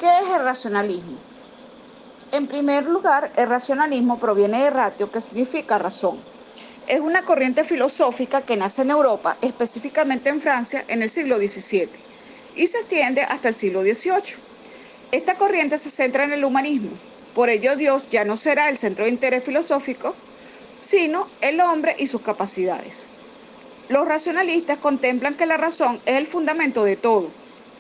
¿Qué es el racionalismo? En primer lugar, el racionalismo proviene de ratio, que significa razón. Es una corriente filosófica que nace en Europa, específicamente en Francia, en el siglo XVII y se extiende hasta el siglo XVIII. Esta corriente se centra en el humanismo. Por ello, Dios ya no será el centro de interés filosófico, sino el hombre y sus capacidades. Los racionalistas contemplan que la razón es el fundamento de todo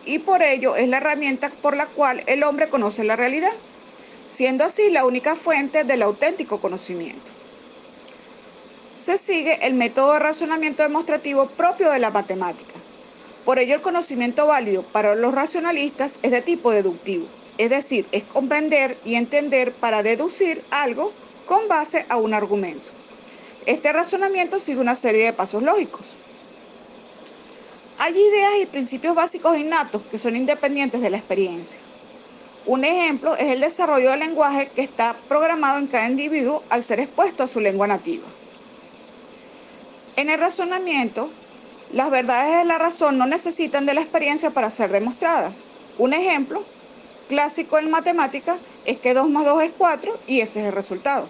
y por ello es la herramienta por la cual el hombre conoce la realidad, siendo así la única fuente del auténtico conocimiento. Se sigue el método de razonamiento demostrativo propio de la matemática. Por ello, el conocimiento válido para los racionalistas es de tipo deductivo, es decir, es comprender y entender para deducir algo con base a un argumento. Este razonamiento sigue una serie de pasos lógicos. Hay ideas y principios básicos innatos que son independientes de la experiencia. Un ejemplo es el desarrollo del lenguaje que está programado en cada individuo al ser expuesto a su lengua nativa. En el razonamiento, las verdades de la razón no necesitan de la experiencia para ser demostradas. Un ejemplo clásico en matemática es que 2 más 2 es 4 y ese es el resultado.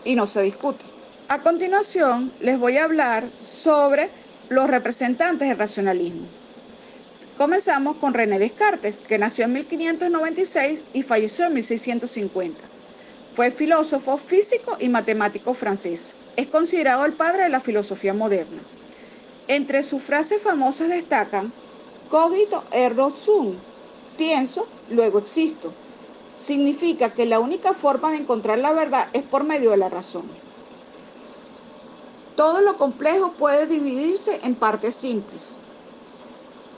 Y no se discute. A continuación, les voy a hablar sobre los representantes del racionalismo. Comenzamos con René Descartes, que nació en 1596 y falleció en 1650. Fue filósofo, físico y matemático francés. Es considerado el padre de la filosofía moderna. Entre sus frases famosas destacan: cogito ergo sum, pienso, luego existo. Significa que la única forma de encontrar la verdad es por medio de la razón. Todo lo complejo puede dividirse en partes simples.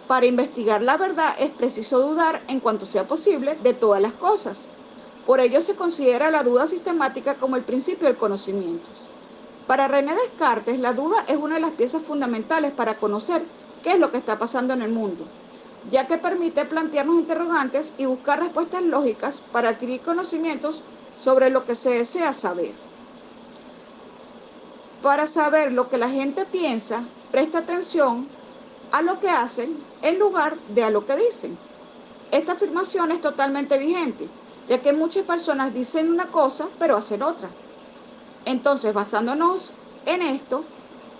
Para investigar la verdad es preciso dudar en cuanto sea posible de todas las cosas. Por ello se considera la duda sistemática como el principio del conocimiento. Para René Descartes, la duda es una de las piezas fundamentales para conocer qué es lo que está pasando en el mundo, ya que permite plantearnos interrogantes y buscar respuestas lógicas para adquirir conocimientos sobre lo que se desea saber. Para saber lo que la gente piensa, presta atención a lo que hacen en lugar de a lo que dicen. Esta afirmación es totalmente vigente, ya que muchas personas dicen una cosa pero hacen otra. Entonces, basándonos en esto,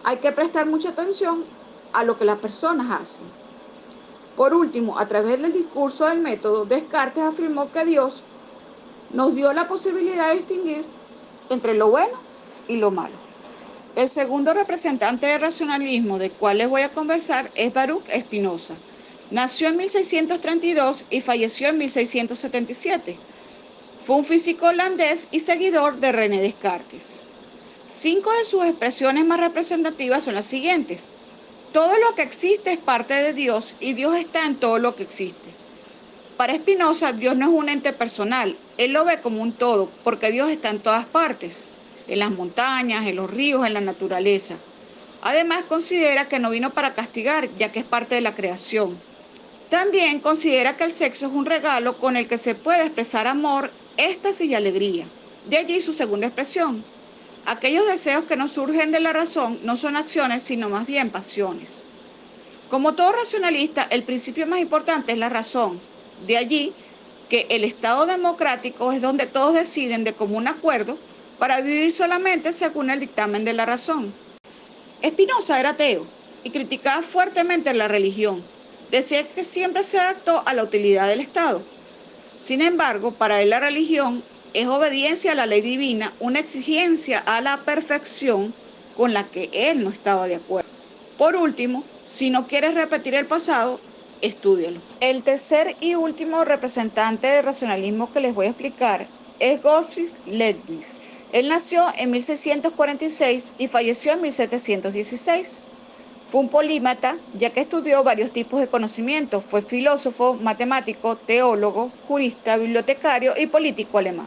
hay que prestar mucha atención a lo que las personas hacen. Por último, a través del discurso del método, Descartes afirmó que Dios nos dio la posibilidad de distinguir entre lo bueno y lo malo. El segundo representante del racionalismo del cual les voy a conversar es Baruch Spinoza. Nació en 1632 y falleció en 1677. Fue un físico holandés y seguidor de René Descartes. 5 de sus expresiones más representativas son las siguientes: todo lo que existe es parte de Dios y Dios está en todo lo que existe. Para Spinoza, Dios no es un ente personal, él lo ve como un todo, porque Dios está en todas partes, en las montañas, en los ríos, en la naturaleza. Además, considera que no vino para castigar, ya que es parte de la creación. También considera que el sexo es un regalo con el que se puede expresar amor, éxtasis y alegría. De allí su segunda expresión: aquellos deseos que no surgen de la razón no son acciones, sino más bien pasiones. Como todo racionalista, el principio más importante es la razón. De allí que el Estado democrático es donde todos deciden de común acuerdo para vivir solamente según el dictamen de la razón. Spinoza era ateo y criticaba fuertemente la religión. Decía que siempre se adaptó a la utilidad del Estado. Sin embargo, para él la religión es obediencia a la ley divina, una exigencia a la perfección con la que él no estaba de acuerdo. Por último, si no quieres repetir el pasado, estúdialo. El tercer y último representante del racionalismo que les voy a explicar es Gottfried Leibniz. Él nació en 1646 y falleció en 1716. Fue un polímata, ya que estudió varios tipos de conocimientos. Fue filósofo, matemático, teólogo, jurista, bibliotecario y político alemán.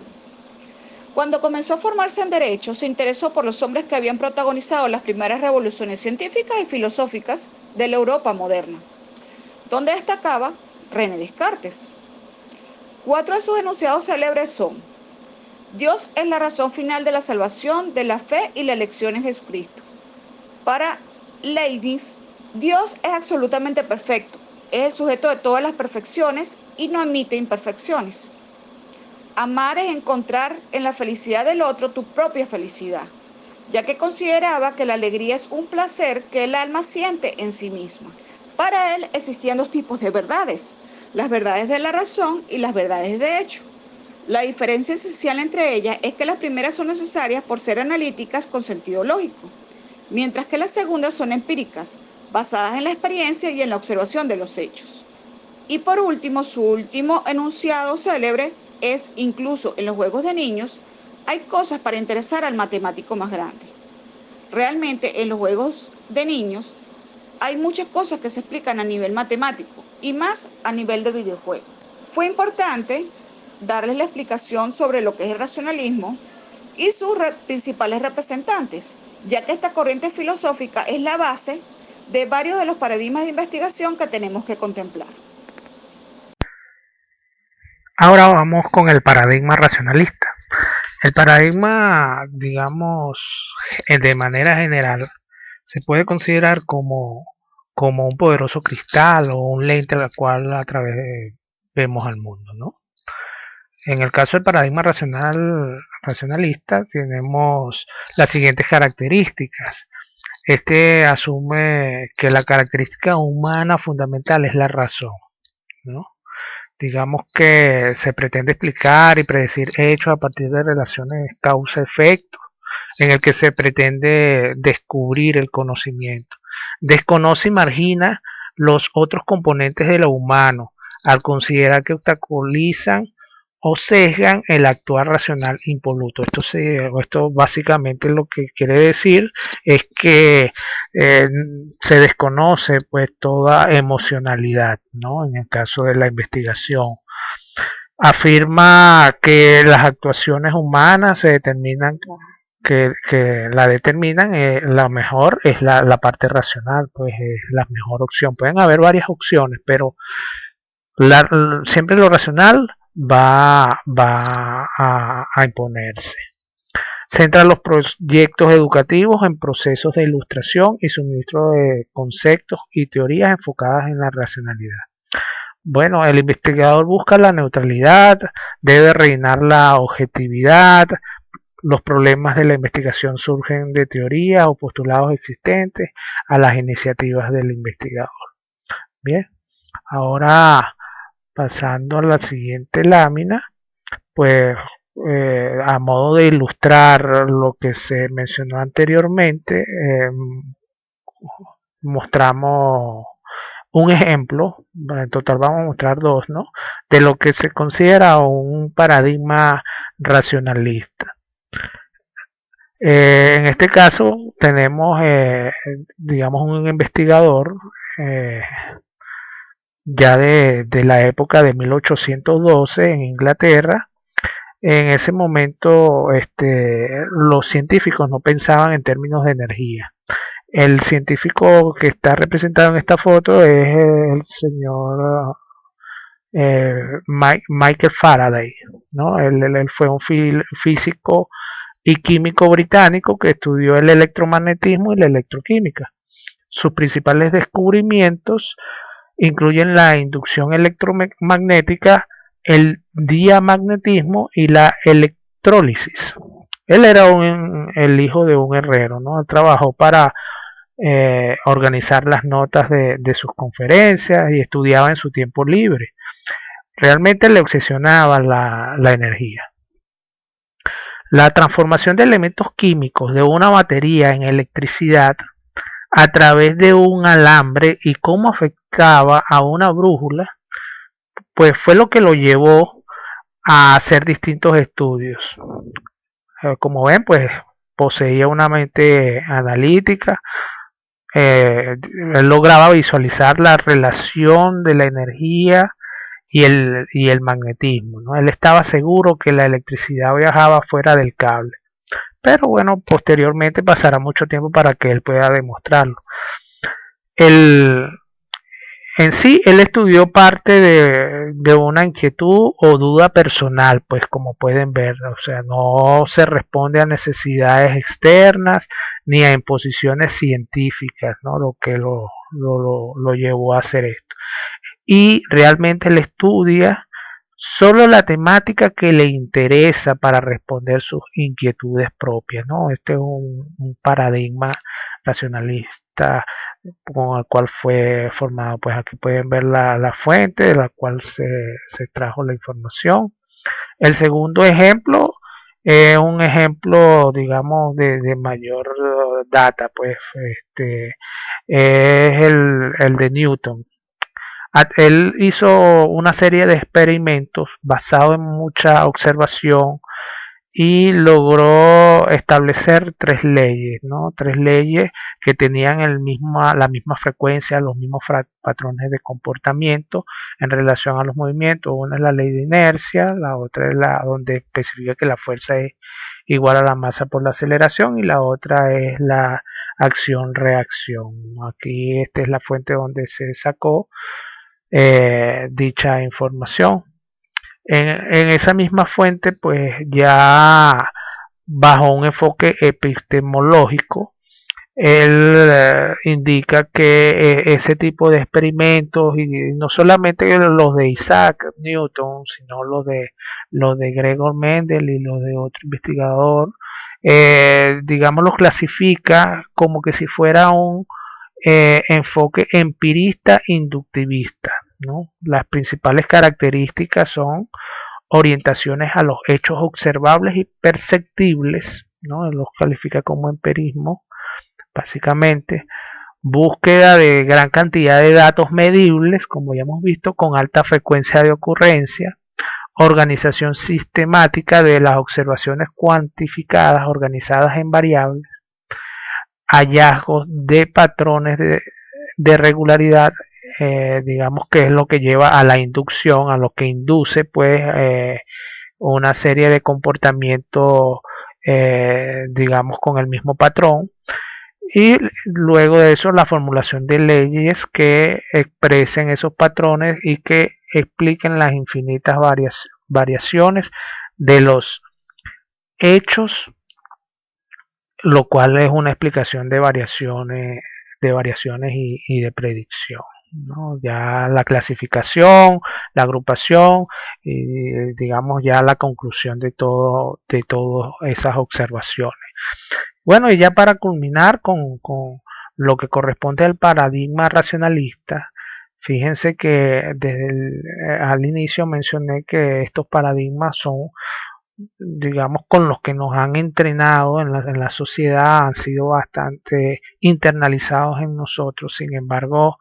Cuando comenzó a formarse en Derecho, se interesó por los hombres que habían protagonizado las primeras revoluciones científicas y filosóficas de la Europa moderna, donde destacaba René Descartes. 4 de sus enunciados célebres son: Dios es la razón final de la salvación, de la fe y la elección en Jesucristo. Para Leibniz, Dios es absolutamente perfecto. es el sujeto de todas las perfecciones y no admite imperfecciones. Amar es encontrar en la felicidad del otro tu propia felicidad, ya que consideraba que la alegría es un placer que el alma siente en sí misma. Para él existían dos tipos de verdades, las verdades de la razón y las verdades de hecho. La diferencia esencial entre ellas es que las primeras son necesarias por ser analíticas con sentido lógico, mientras que las segundas son empíricas, basadas en la experiencia y en la observación de los hechos. Y por último, su último enunciado célebre es: incluso en los juegos de niños hay cosas para interesar al matemático más grande. Realmente en los juegos de niños hay muchas cosas que se explican a nivel matemático y más a nivel de videojuego. Fue importante darles la explicación sobre lo que es el racionalismo y sus principales representantes, ya que esta corriente filosófica es la base de varios de los paradigmas de investigación que tenemos que contemplar. Ahora vamos con el paradigma racionalista. El paradigma, digamos, de manera general, se puede considerar como un poderoso cristal o un lente al cual a través vemos al mundo, ¿no? En el caso del paradigma racionalista tenemos las siguientes características. Este asume que la característica humana fundamental es la razón, ¿no? Digamos que se pretende explicar y predecir hechos a partir de relaciones causa-efecto, en el que se pretende descubrir el conocimiento. Desconoce y margina los otros componentes de lo humano, al considerar que obstaculizan o sesgan el actuar racional impoluto. Esto básicamente lo que quiere decir es que se desconoce pues toda emocionalidad, ¿no? En el caso de la investigación. Afirma que las actuaciones humanas se determinan que la determinan, la mejor es la parte racional, pues es la mejor opción. Pueden haber varias opciones, pero siempre lo racional va a imponerse. Centra los proyectos educativos en procesos de ilustración y suministro de conceptos y teorías enfocadas en la racionalidad. Bueno, el investigador busca la neutralidad, debe reinar la objetividad. Los problemas de la investigación surgen de teorías o postulados existentes a las iniciativas del investigador. Bien, ahora pasando a la siguiente lámina, pues a modo de ilustrar lo que se mencionó anteriormente, mostramos un ejemplo, en total vamos a mostrar dos, ¿no? De lo que se considera un paradigma racionalista. En este caso tenemos, digamos, un investigador ya de la época de 1812 en Inglaterra. En ese momento los científicos no pensaban en términos de energía. El científico que está representado en esta foto es el señor Michael Faraday, ¿no? Él fue un físico y químico británico que estudió el electromagnetismo y la electroquímica. Sus principales descubrimientos incluyen la inducción electromagnética, el diamagnetismo y la electrólisis. Él era el hijo de un herrero, ¿no? Él trabajó para organizar las notas de sus conferencias y estudiaba en su tiempo libre. Realmente le obsesionaba la energía. La transformación de elementos químicos de una batería en electricidad a través de un alambre y cómo afectaba a una brújula, pues fue lo que lo llevó a hacer distintos estudios. Como ven, pues poseía una mente analítica. Él lograba visualizar la relación de la energía y el magnetismo, ¿no? Él estaba seguro que la electricidad viajaba fuera del cable. Pero bueno, posteriormente pasará mucho tiempo para que él pueda demostrarlo. En sí, él estudió parte de una inquietud o duda personal, pues como pueden ver, o sea, no se responde a necesidades externas ni a imposiciones científicas, ¿no? Lo que lo llevó a hacer esto. y realmente él estudia solo la temática que le interesa para responder sus inquietudes propias, ¿no? Este es un paradigma racionalista con el cual fue formado. Pues aquí pueden ver la fuente de la cual se extrajo la información. El segundo ejemplo es un ejemplo, digamos, de mayor data, pues es el de Newton. Él hizo una serie de experimentos basados en mucha observación y logró establecer tres leyes, ¿no? Tres leyes que tenían la misma frecuencia, los mismos patrones de comportamiento en relación a los movimientos. Una es la ley de inercia, la otra es la donde especifica que la fuerza es igual a la masa por la aceleración, y la otra es la acción-reacción. Aquí esta es la fuente donde se sacó dicha información. En esa misma fuente, pues ya bajo un enfoque epistemológico, él indica que ese tipo de experimentos, y no solamente los de Isaac Newton, sino los de Gregor Mendel y los de otro investigador, digamos, los clasifica como que si fuera un enfoque empirista inductivista, ¿no? Las principales características son orientaciones a los hechos observables y perceptibles, ¿no? Los califica como empirismo, básicamente. Búsqueda de gran cantidad de datos medibles, como ya hemos visto, con alta frecuencia de ocurrencia. Organización sistemática de las observaciones cuantificadas, organizadas en variables. Hallazgos de patrones de regularidad, digamos que es lo que lleva a la inducción, a lo que induce pues una serie de comportamientos, digamos, con el mismo patrón. Y luego de eso la formulación de leyes que expresen esos patrones y que expliquen las infinitas variaciones de los hechos, lo cual es una explicación de variaciones y de predicción, ¿no? Ya la clasificación, la agrupación y digamos ya la conclusión de todas esas observaciones. Bueno, y ya para culminar con lo que corresponde al paradigma racionalista, fíjense que al inicio mencioné que estos paradigmas son, digamos, con los que nos han entrenado en la sociedad, han sido bastante internalizados en nosotros. Sin embargo,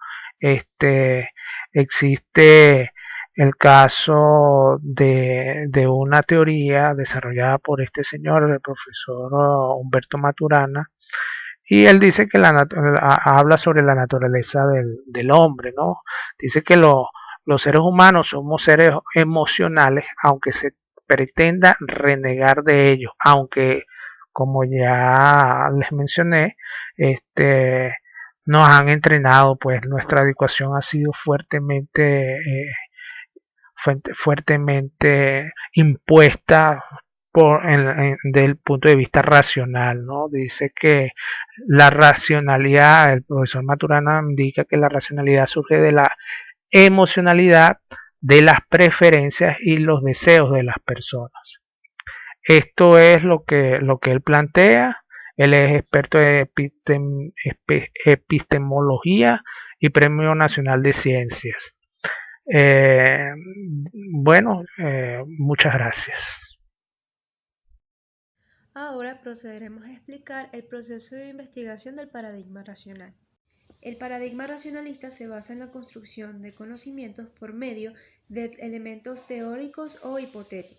existe el caso de una teoría desarrollada por este señor, el profesor Humberto Maturana, y él dice que habla sobre la naturaleza del hombre, ¿no? Dice que los seres humanos somos seres emocionales, aunque se pretenda renegar de ellos, aunque, como ya les mencioné, nos han entrenado, pues nuestra educación ha sido fuertemente impuesta desde el punto de vista racional, ¿no? Dice que la racionalidad, el profesor Maturana indica que la racionalidad surge de la emocionalidad, de las preferencias y los deseos de las personas. Esto es lo que él plantea. Él es experto en epistemología y Premio Nacional de Ciencias. Bueno, muchas gracias. Ahora procederemos a explicar el proceso de investigación del paradigma racional. El paradigma racionalista se basa en la construcción de conocimientos por medio de elementos teóricos o hipotéticos.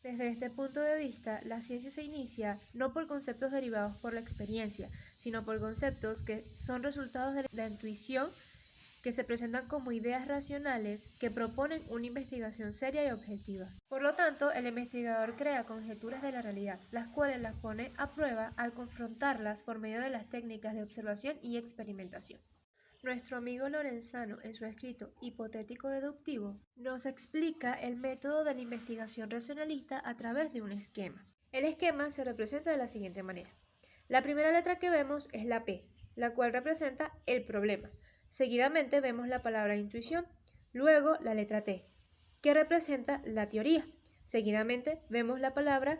Desde este punto de vista, la ciencia se inicia no por conceptos derivados por la experiencia, sino por conceptos que son resultados de la intuición, que se presentan como ideas racionales que proponen una investigación seria y objetiva. Por lo tanto, el investigador crea conjeturas de la realidad, las cuales las pone a prueba al confrontarlas por medio de las técnicas de observación y experimentación. Nuestro amigo Lorenzano, en su escrito Hipotético Deductivo, nos explica el método de la investigación racionalista a través de un esquema. El esquema se representa de la siguiente manera. La primera letra que vemos es la P, la cual representa el problema. Seguidamente vemos la palabra intuición, Luego la letra T, que representa la teoría. Seguidamente vemos la palabra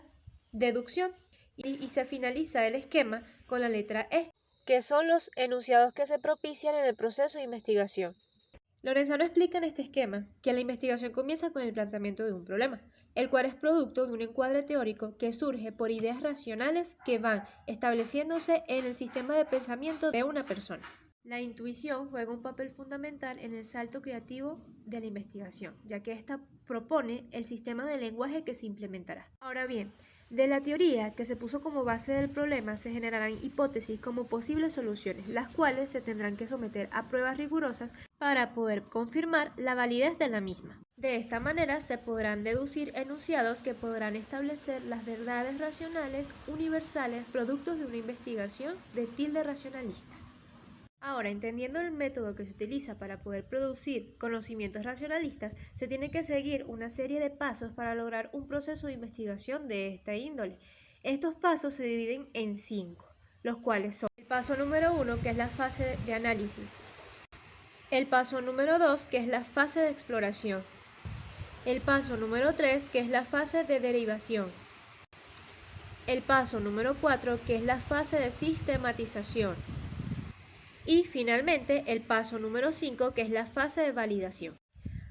deducción y se finaliza el esquema con la letra E, que son los enunciados que se propician en el proceso de investigación. Lorenzano explica en este esquema que la investigación comienza con el planteamiento de un problema, el cual es producto de un encuadre teórico que surge por ideas racionales que van estableciéndose en el sistema de pensamiento de una persona. La intuición juega un papel fundamental en el salto creativo de la investigación, ya que ésta propone el sistema de lenguaje que se implementará. Ahora bien, de la teoría que se puso como base del problema se generarán hipótesis como posibles soluciones, las cuales se tendrán que someter a pruebas rigurosas para poder confirmar la validez de la misma. De esta manera se podrán deducir enunciados que podrán establecer las verdades racionales universales productos de una investigación de tilde racionalista. Ahora, entendiendo el método que se utiliza para poder producir conocimientos racionalistas, se tiene que seguir una serie de pasos para lograr un proceso de investigación de esta índole. Estos pasos se dividen en 5, los cuales son el paso número 1, que es la fase de análisis, el paso número 2, que es la fase de exploración, el paso número 3, que es la fase de derivación, el paso número 4, que es la fase de sistematización, y finalmente el paso número 5, que es la fase de validación.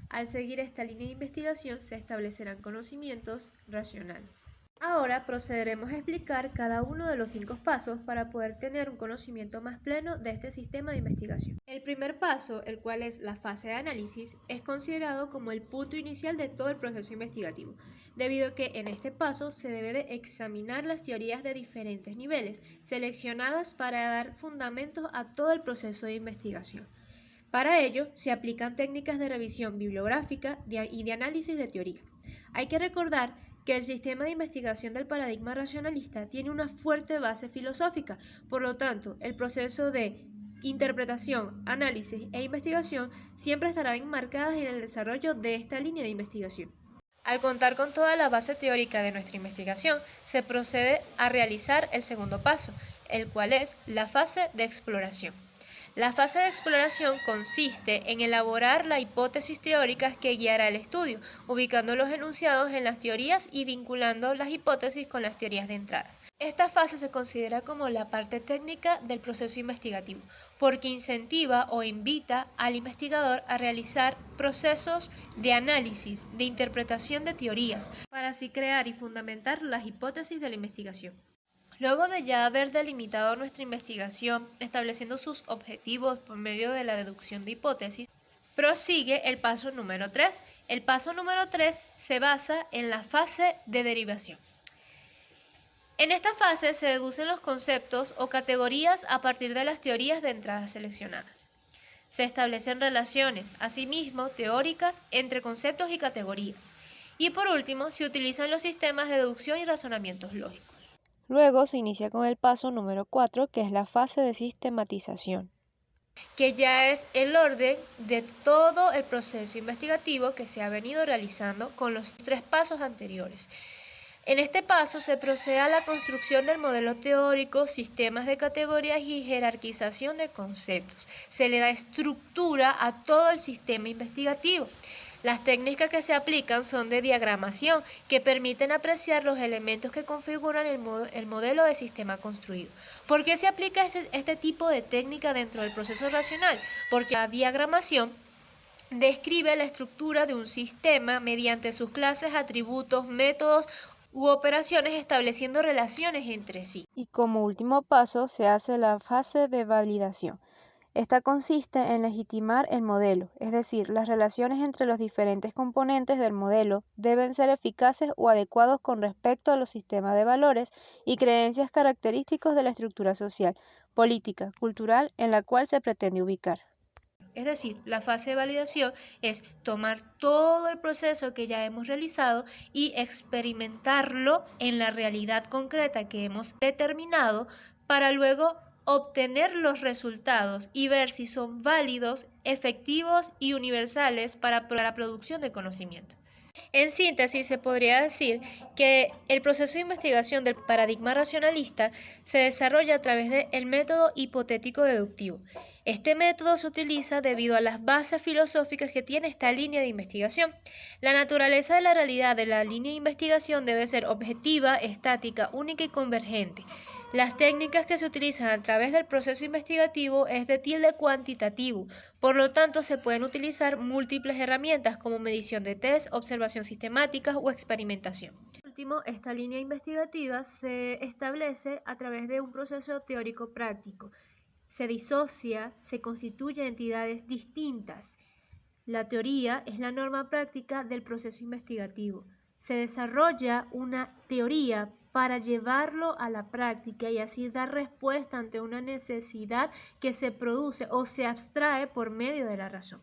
Al seguir esta línea de investigación se establecerán conocimientos racionales. Ahora procederemos a explicar cada uno de los 5 pasos para poder tener un conocimiento más pleno de este sistema de investigación. El primer paso, el cual es la fase de análisis, es considerado como el punto inicial de todo el proceso investigativo, debido a que en este paso se debe de examinar las teorías de diferentes niveles, seleccionadas para dar fundamentos a todo el proceso de investigación. Para ello, se aplican técnicas de revisión bibliográfica y de análisis de teoría. Hay que recordar que el sistema de investigación del paradigma racionalista tiene una fuerte base filosófica, por lo tanto, el proceso de interpretación, análisis e investigación siempre estarán enmarcadas en el desarrollo de esta línea de investigación. Al contar con toda la base teórica de nuestra investigación, se procede a realizar el segundo paso, el cual es la fase de exploración. La fase de exploración consiste en elaborar la hipótesis teórica que guiará el estudio, ubicando los enunciados en las teorías y vinculando las hipótesis con las teorías de entradas. Esta fase se considera como la parte técnica del proceso investigativo, porque incentiva o invita al investigador a realizar procesos de análisis, de interpretación de teorías, para así crear y fundamentar las hipótesis de la investigación. Luego de ya haber delimitado nuestra investigación, estableciendo sus objetivos por medio de la deducción de hipótesis, prosigue el paso número 3. El paso número 3 se basa en la fase de derivación. En esta fase se deducen los conceptos o categorías a partir de las teorías de entrada seleccionadas. Se establecen relaciones, asimismo teóricas, entre conceptos y categorías. Y por último, se utilizan los sistemas de deducción y razonamientos lógicos. Luego se inicia con el paso número 4, que es la fase de sistematización, que ya es el orden de todo el proceso investigativo que se ha venido realizando con los 3 pasos anteriores. En este paso se procede a la construcción del modelo teórico, sistemas de categorías y jerarquización de conceptos. Se le da estructura a todo el sistema investigativo. Las técnicas que se aplican son de diagramación, que permiten apreciar los elementos que configuran el modelo de sistema construido. ¿Por qué se aplica este tipo de técnica dentro del proceso racional? Porque la diagramación describe la estructura de un sistema mediante sus clases, atributos, métodos u operaciones, estableciendo relaciones entre sí. Y como último paso se hace la fase de validación. Esta consiste en legitimar el modelo, es decir, las relaciones entre los diferentes componentes del modelo deben ser eficaces o adecuados con respecto a los sistemas de valores y creencias característicos de la estructura social, política, cultural en la cual se pretende ubicar. Es decir, la fase de validación es tomar todo el proceso que ya hemos realizado y experimentarlo en la realidad concreta que hemos determinado para luego obtener los resultados y ver si son válidos, efectivos y universales para la producción de conocimiento. En síntesis, se podría decir que el proceso de investigación del paradigma racionalista se desarrolla a través del método hipotético-deductivo. Este método se utiliza debido a las bases filosóficas que tiene esta línea de investigación. La naturaleza de la realidad de la línea de investigación debe ser objetiva, estática, única y convergente. Las técnicas que se utilizan a través del proceso investigativo es de tilde cuantitativo, por lo tanto se pueden utilizar múltiples herramientas como medición de test, observación sistemática o experimentación. Por último, esta línea investigativa se establece a través de un proceso teórico práctico. Se disocia, se constituye entidades distintas. La teoría es la norma práctica del proceso investigativo. Se desarrolla una teoría para llevarlo a la práctica y así dar respuesta ante una necesidad que se produce o se abstrae por medio de la razón.